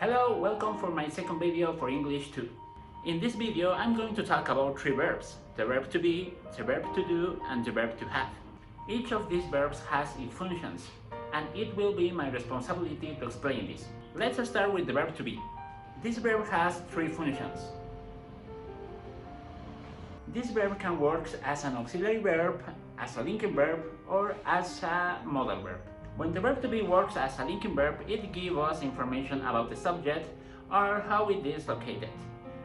Hello, welcome for my second video for English 2. In this video, I'm going to talk about three verbs: the verb to be, the verb to do, and the verb to have. Each of these verbs has its functions, and it will be my responsibility to explain this. Let's start with the verb to be. This verb has three functions. This verb can work as an auxiliary verb, as a linking verb, or as a modal verb. When the verb to be works as a linking verb, it gives us information about the subject or how it is located.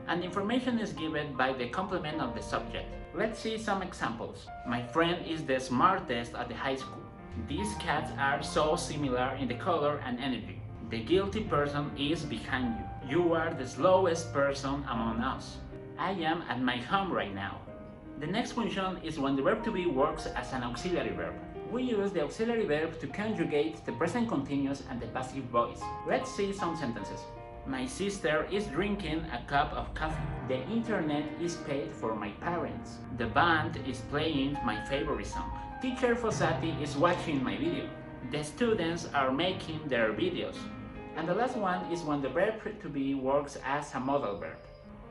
And information is given by the complement of the subject. Let's see some examples. My friend is the smartest at the high school. These cats are so similar in the color and energy. The guilty person is behind you. You are the slowest person among us. I am at my home right now. The next function is when the verb to be works as an auxiliary verb. We use the auxiliary verb to conjugate the present continuous and the passive voice. Let's see some sentences. My sister is drinking a cup of coffee. The internet is paid for my parents. The band is playing my favorite song. Teacher Fossati is watching my video. The students are making their videos. And the last one is when the verb to be works as a modal verb.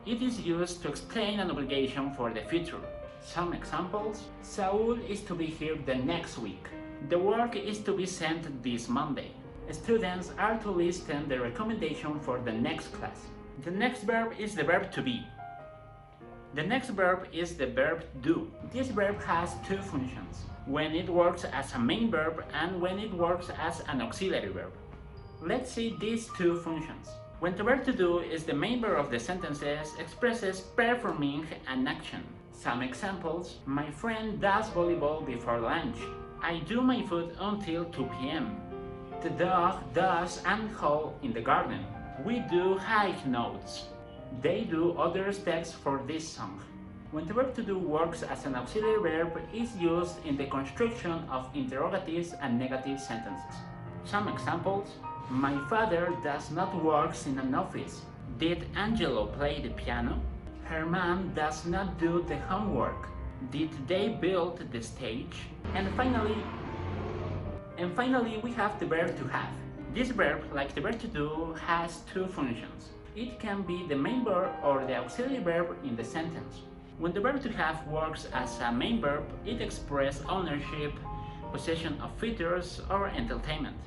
It is used to explain an obligation for the future. Some examples: Saul is to be here the next week. The work is to be sent this Monday. Students are to listen the recommendation for the next class. The next verb is the verb to be. The next verb is the verb do. This verb has two functions: when it works as a main verb and when it works as an auxiliary verb. Let's see these two functions. When the verb to do is the main verb of the sentences, expresses performing an action. Some examples: my friend does volleyball before lunch. I do my food until 2 p.m. The dog does and haul in the garden. We do high notes. They do other steps for this song. When the verb to do works as an auxiliary verb, it is used in the construction of interrogatives and negative sentences. Some examples: my father does not work in an office. Did Angelo play the piano? Her mom does not do the homework. Did they build the stage? And finally, we have the verb to have. This verb, like the verb to do, has two functions. It can be the main verb or the auxiliary verb in the sentence. When the verb to have works as a main verb, it expresses ownership, possession of features, or entertainment.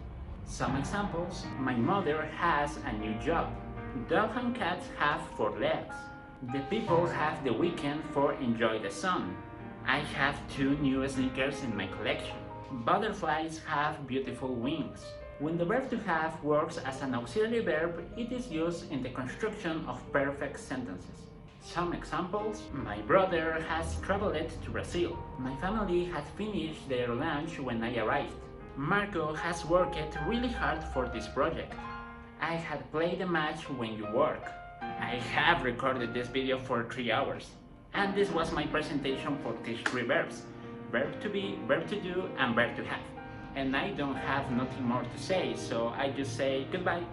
Some examples: my mother has a new job. Dogs and cats have 4 legs. The people have the weekend for enjoy the sun. I have 2 new sneakers in my collection. Butterflies have beautiful wings. When the verb to have works as an auxiliary verb, it is used in the construction of perfect sentences. Some examples: my brother has traveled to Brazil. My family had finished their lunch when I arrived. Marco has worked really hard for this project. I had played a match when you work. I have recorded this video for 3 hours. And this was my presentation for these three verbs: verb to be, verb to do, and verb to have. And I don't have nothing more to say, so I just say goodbye.